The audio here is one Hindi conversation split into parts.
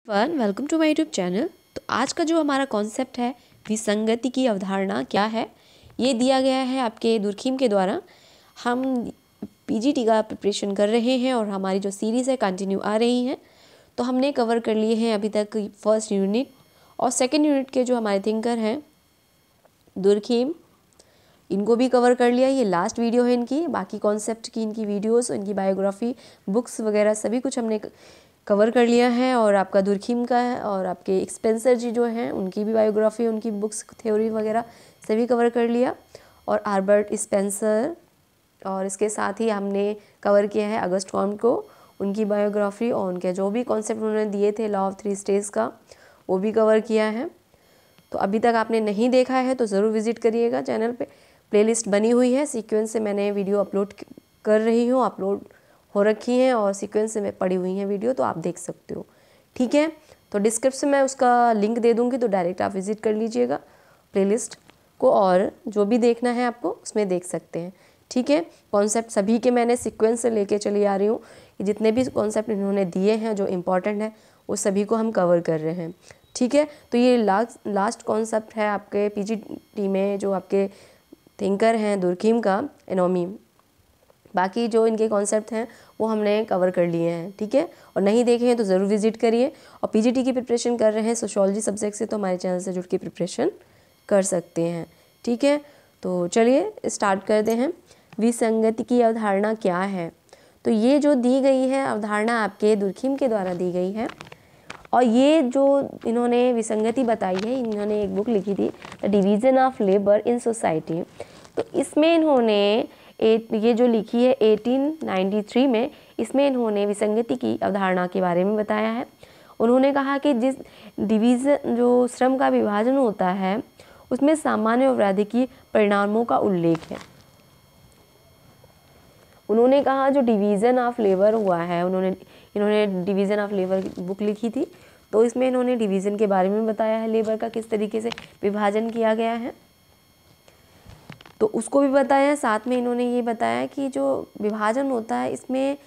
Welcome to my YouTube channel. तो आज का जो हमारा कॉन्सेप्ट है विसंगति की अवधारणा क्या है, ये दिया गया है आपके दुर्खिम के द्वारा। हम पीजीटी का प्रिपरेशन कर रहे हैं और हमारी जो सीरीज़ है कंटिन्यू आ रही है। तो हमने कवर कर लिए हैं अभी तक फर्स्ट यूनिट और सेकेंड यूनिट के जो हमारे थिंकर हैं दुर्खिम, इनको भी कवर कर लिया। ये लास्ट वीडियो है इनकी, बाकी कॉन्सेप्ट की इनकी वीडियोस, इनकी बायोग्राफी, बुक्स वगैरह सभी कुछ हमने कवर कर लिया है। और आपका दुर्खिम का है और आपके स्पेंसर जी जो हैं उनकी भी बायोग्राफी, उनकी बुक्स, थ्योरी वगैरह सभी कवर कर लिया। और आल्बर्ट स्पेंसर, और इसके साथ ही हमने कवर किया है अगस्ट कॉम्ट को, उनकी बायोग्राफी और उनके जो भी कॉन्सेप्ट उन्होंने दिए थे लॉ ऑफ 3 स्टेज का, वो भी कवर किया है। तो अभी तक आपने नहीं देखा है तो ज़रूर विज़िट करिएगा चैनल पे। प्लेलिस्ट बनी हुई है, सीक्वेंस से मैंने वीडियो अपलोड कर रही हूँ, अपलोड हो रखी हैं और सीक्वेंस से पड़ी हुई हैं वीडियो, तो आप देख सकते हो। ठीक है, तो डिस्क्रिप्शन में उसका लिंक दे दूँगी, तो डायरेक्ट आप विज़िट कर लीजिएगा प्लेलिस्ट को और जो भी देखना है आपको उसमें देख सकते हैं। ठीक है, कॉन्सेप्ट सभी के मैंने सीक्वेंस से लेके चली आ रही हूँ कि जितने भी कॉन्सेप्ट इन्होंने दिए हैं जो इम्पॉर्टेंट है वो सभी को हम कवर कर रहे हैं। ठीक है, तो ये लास्ट कॉन्सेप्ट है आपके पीजीटी में, जो आपके थिंकर हैं दुर्खिम का एनोमी। बाकी जो इनके कॉन्सेप्ट हैं वो हमने कवर कर लिए हैं। ठीक है, और नहीं देखे हैं तो ज़रूर विजिट करिए। और पीजीटी की प्रिपरेशन कर रहे हैं सोशियोलॉजी सब्जेक्ट से, तो हमारे चैनल से जुड़ के प्रिपरेशन कर सकते हैं। ठीक है, तो चलिए स्टार्ट करते हैं। विसंगति की अवधारणा क्या है? तो ये जो दी गई है अवधारणा आपके दुर्खिम के द्वारा दी गई है। और ये जो इन्होंने विसंगति बताई है, इन्होंने एक बुक लिखी थी the division of labour in society. तो इसमें इन्होंने ये जो लिखी है 1893 में, इसमें इन्होंने विसंगति की अवधारणा के बारे में बताया है। उन्होंने कहा कि जिस डिवीज़न जो श्रम का विभाजन होता है उसमें सामान्य और राजकीय परिणामों का उल्लेख है। उन्होंने कहा जो डिवीज़न ऑफ लेबर हुआ है, इन्होंने डिवीज़न ऑफ लेबर की बुक लिखी थी, तो इसमें इन्होंने डिवीज़न के बारे में बताया है, लेबर का किस तरीके से विभाजन किया गया है, तो उसको भी बताया। साथ में इन्होंने ये बताया कि जो विभाजन होता है इसमें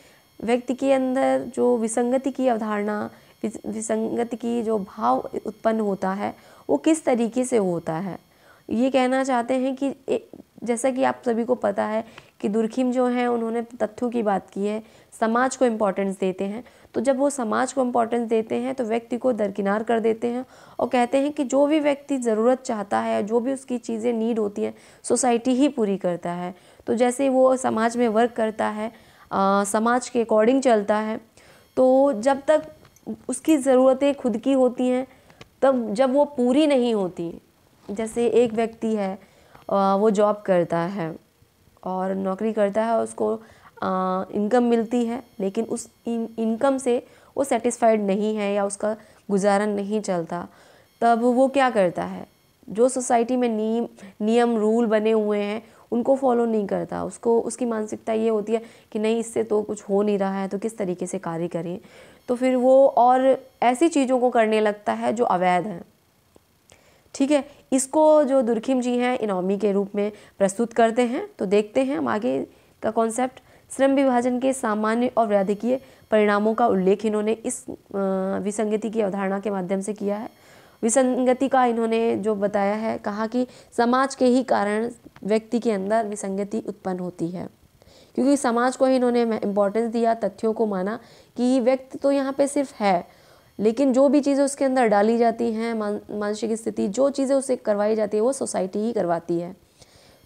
व्यक्ति के अंदर जो विसंगति की अवधारणा, विसंगति की जो भाव उत्पन्न होता है वो किस तरीके से होता है। ये कहना चाहते हैं कि जैसा कि आप सभी को पता है कि दुर्खिम जो हैं उन्होंने तथ्यों की बात की है, समाज को इम्पोर्टेंस देते हैं। तो जब वो समाज को इम्पोर्टेंस देते हैं तो व्यक्ति को दरकिनार कर देते हैं और कहते हैं कि जो भी व्यक्ति ज़रूरत चाहता है, जो भी उसकी चीज़ें नीड होती हैं, सोसाइटी ही पूरी करता है। तो जैसे वो समाज में वर्क करता है, समाज के अकॉर्डिंग चलता है, तो जब तक उसकी ज़रूरतें खुद की होती हैं, तब जब वो पूरी नहीं होती, जैसे एक व्यक्ति है वो जॉब करता है और नौकरी करता है, उसको इनकम मिलती है, लेकिन उस इनकम से वो सेटिस्फाइड नहीं है या उसका गुजारा नहीं चलता, तब वो क्या करता है, जो सोसाइटी में नियम रूल बने हुए हैं उनको फॉलो नहीं करता। उसकी मानसिकता ये होती है कि नहीं, इससे तो कुछ हो नहीं रहा है, तो किस तरीके से कार्य करें। तो फिर वो और ऐसी चीज़ों को करने लगता है जो अवैध हैं। ठीक है, इसको जो दुर्खिम जी हैं इनोमी के रूप में प्रस्तुत करते हैं। तो देखते हैं हम आगे का कॉन्सेप्ट। श्रम विभाजन के सामान्य और राजकीय परिणामों का उल्लेख इन्होंने इस विसंगति की अवधारणा के माध्यम से किया है। विसंगति का इन्होंने जो बताया है, कहा कि समाज के ही कारण व्यक्ति के अंदर विसंगति उत्पन्न होती है, क्योंकि समाज को ही इन्होंने इम्पोर्टेंस दिया, तथ्यों को माना कि व्यक्ति तो यहाँ पे सिर्फ है, लेकिन जो भी चीज़ें उसके अंदर डाली जाती हैं, मानसिक स्थिति, जो चीज़ें उसे करवाई जाती है वो सोसाइटी ही करवाती है।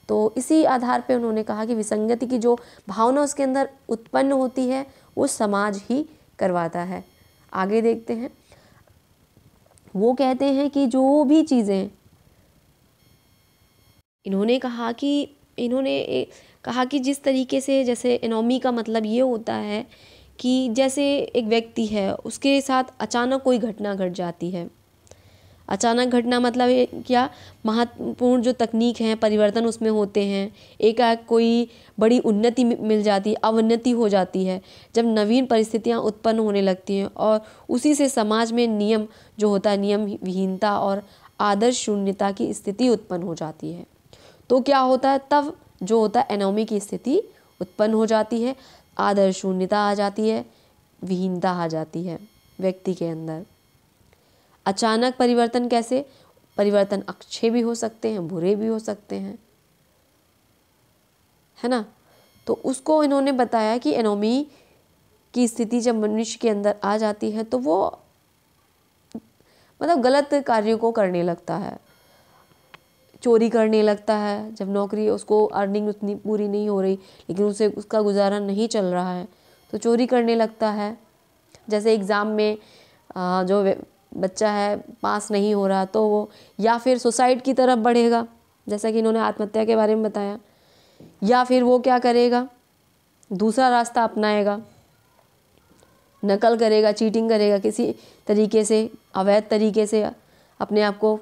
तो इसी आधार पे उन्होंने कहा कि विसंगति की जो भावना उसके अंदर उत्पन्न होती है वो समाज ही करवाता है। आगे देखते हैं। वो कहते हैं कि जो भी चीज़ें इन्होंने कहा कि जिस तरीके से, जैसे एनोमी का मतलब ये होता है कि जैसे एक व्यक्ति है, उसके साथ अचानक कोई घटना घट जाती है। अचानक घटना मतलब क्या, महत्वपूर्ण जो तकनीक है, परिवर्तन उसमें होते हैं, एकाएक कोई बड़ी उन्नति मिल जाती है, अवनति हो जाती है, जब नवीन परिस्थितियां उत्पन्न होने लगती हैं और उसी से समाज में नियम जो होता है, नियम विहीनता और आदर्श शून्यता की स्थिति उत्पन्न हो जाती है। तो क्या होता है, तब जो होता है एनोमी की स्थिति उत्पन्न हो जाती है, आदर्श शून्यता आ जाती है, विहीनता आ जाती है व्यक्ति के अंदर। अचानक परिवर्तन कैसे? परिवर्तन अच्छे भी हो सकते हैं, बुरे भी हो सकते हैं, है ना। तो उसको इन्होंने बताया कि एनोमी की स्थिति जब मनुष्य के अंदर आ जाती है तो वो मतलब गलत कार्यों को करने लगता है, चोरी करने लगता है। जब नौकरी उसको अर्निंग उतनी पूरी नहीं हो रही लेकिन उसे उसका गुजारा नहीं चल रहा है तो चोरी करने लगता है। जैसे एग्ज़ाम में जो बच्चा है पास नहीं हो रहा तो वो या फिर सुसाइड की तरफ बढ़ेगा, जैसा कि इन्होंने आत्महत्या के बारे में बताया, या फिर वो क्या करेगा, दूसरा रास्ता अपनाएगा, नकल करेगा, चीटिंग करेगा, किसी तरीके से अवैध तरीके से अपने आप को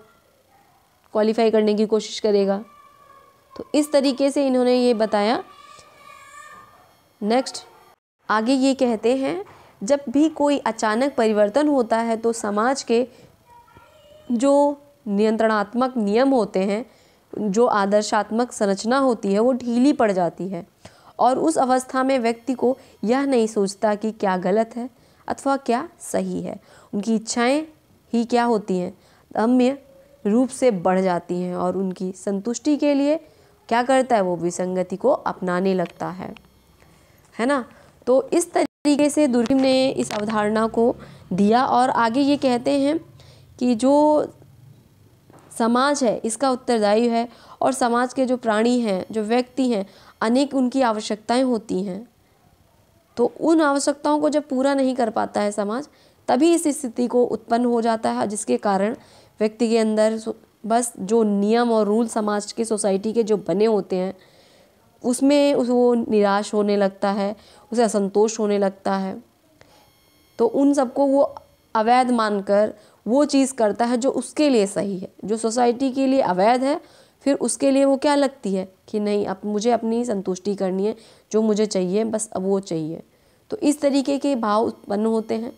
क्वालिफाई करने की कोशिश करेगा। तो इस तरीके से इन्होंने ये बताया। नेक्स्ट आगे ये कहते हैं, जब भी कोई अचानक परिवर्तन होता है तो समाज के जो नियंत्रणात्मक नियम होते हैं, जो आदर्शात्मक संरचना होती है वो ढीली पड़ जाती है और उस अवस्था में व्यक्ति को यह नहीं सोचता कि क्या गलत है अथवा क्या सही है। उनकी इच्छाएं ही क्या होती हैं, दम्य रूप से बढ़ जाती हैं और उनकी संतुष्टि के लिए क्या करता है, वो विसंगति को अपनाने लगता है ना। तो इस तरीके से दुर्कheim ने इस अवधारणा को दिया और आगे ये कहते हैं कि जो समाज है इसका उत्तरदायी है और समाज के जो प्राणी हैं, जो व्यक्ति हैं, अनेक उनकी आवश्यकताएं होती हैं। तो उन आवश्यकताओं को जब पूरा नहीं कर पाता है समाज, तभी इस स्थिति को उत्पन्न हो जाता है, जिसके कारण व्यक्ति के अंदर बस जो नियम और रूल समाज के, सोसाइटी के जो बने होते हैं उसमें वो निराश होने लगता है, उसे असंतोष होने लगता है। तो उन सबको वो अवैध मानकर वो चीज़ करता है जो उसके लिए सही है, जो सोसाइटी के लिए अवैध है, फिर उसके लिए वो क्या लगती है कि नहीं, अब मुझे अपनी संतुष्टि करनी है, जो मुझे चाहिए बस अब वो चाहिए। तो इस तरीके के भाव उत्पन्न होते हैं।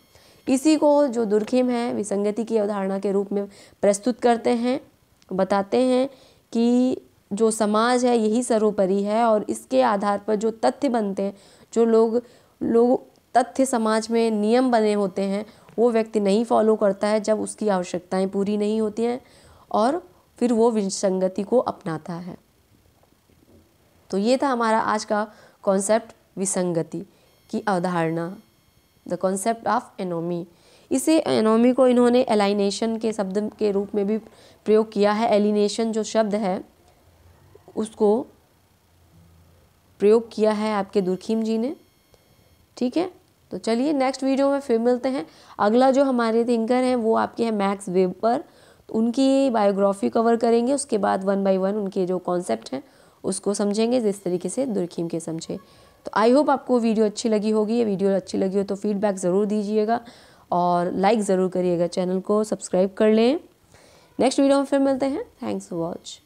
इसी को जो दुर्कheim है विसंगति की अवधारणा के रूप में प्रस्तुत करते हैं, बताते हैं कि जो समाज है यही सर्वोपरि है और इसके आधार पर जो तथ्य बनते हैं, जो लोग तथ्य समाज में नियम बने होते हैं, वो व्यक्ति नहीं फॉलो करता है जब उसकी आवश्यकताएं पूरी नहीं होती हैं और फिर वो विसंगति को अपनाता है। तो ये था हमारा आज का कॉन्सेप्ट, विसंगति की अवधारणा, द कॉन्सेप्ट ऑफ एनोमी। इसे एनोमी को इन्होंने एलाइनेशन के शब्द के रूप में भी प्रयोग किया है। एलिनेशन जो शब्द है उसको प्रयोग किया है आपके दुर्कheim जी ने। ठीक है, तो चलिए नेक्स्ट वीडियो में फिर मिलते हैं। अगला जो हमारे थिंकर हैं वो आपके हैं मैक्स वेबर, उनकी बायोग्राफी कवर करेंगे। उसके बाद 1 बाय 1 उनके जो कॉन्सेप्ट हैं उसको समझेंगे जिस तरीके से दुर्कheim के समझे। तो आई होप आपको वीडियो अच्छी लगी होगी। ये वीडियो अच्छी लगी हो तो फीडबैक ज़रूर दीजिएगा और लाइक ज़रूर करिएगा, चैनल को सब्सक्राइब कर लें। नेक्स्ट वीडियो में फिर मिलते हैं। Thanks for watch.